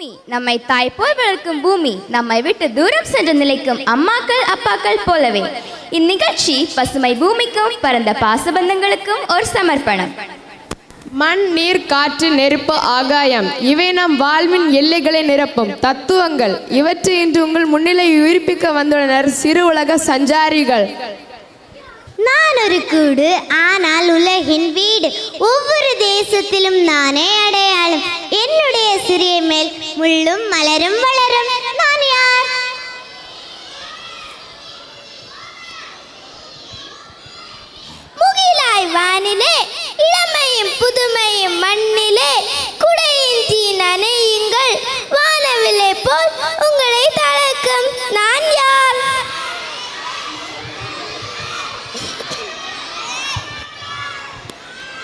பூமி நம்மை தாய் போல் வளர்க்கும் பூமி நம்மை விட்டு தூரம் சென்று நிலைக்கும் அம்மாக்கள் அப்பாக்கள் போலவே இந்நிகழ்ச்சி பசுமை பூமிக்கும் பரந்த பாசபந்தங்களுக்கும் ஒரு சமர்ப்பணம். மண் நீர் காற்று நெருப்பு ஆகாயம் இவை நம் வாழ்வின் எல்லைகளை நிரப்பும் தத்துவங்கள். இவற்றை இன்று உங்கள் முன்னிலை உயிர்ப்பிக்க வந்துள்ளனர் சிறு உலக சஞ்சாரிகள். நான் ஒரு கூடு, ஆனால் உலகின் வீடு. ஒவ்வொரு தேசத்திலும் நானே அடையாளம். என்னுடைய சிறிய மேல் முள்ளும் மலரும் வளரும். நான் யார்? முகிலாய் வானிலே, இளமையும் புதுமையும் மண்ணிலே, குடையின்றி நனையுங்கள், வானவில்லை போல் உங்களை தளர்க்கும். நான் யார்?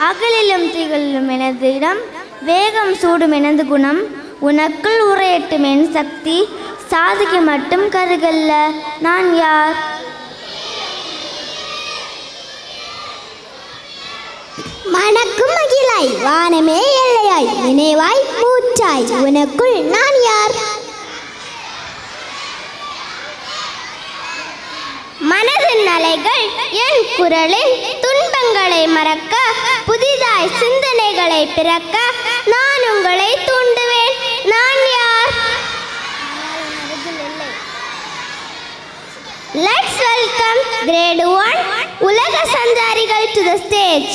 அகலிலும் திகழிலும் எனது இடம், வேகம் சூடும் எனது குணம், உனக்குள் உரையட்டும் என் சக்தி, சாதிக்கு மட்டும் கருகல்ல. நான் யார்? மணக்கும் மகிழாய், வானமே எல்லையாய், நினைவாய் மூச்சாய், உனக்குள் நான் யார்? மனதின் அலைகள் என் குரலில் துன்பங்களை மறக்க, புதிதாய் சிந்தனைகளை பிறக்க நான் உங்களை தூண்டுவேன். நான் யார்? Let's welcome grade 1 உலக சஞ்சாரிகள் to the stage.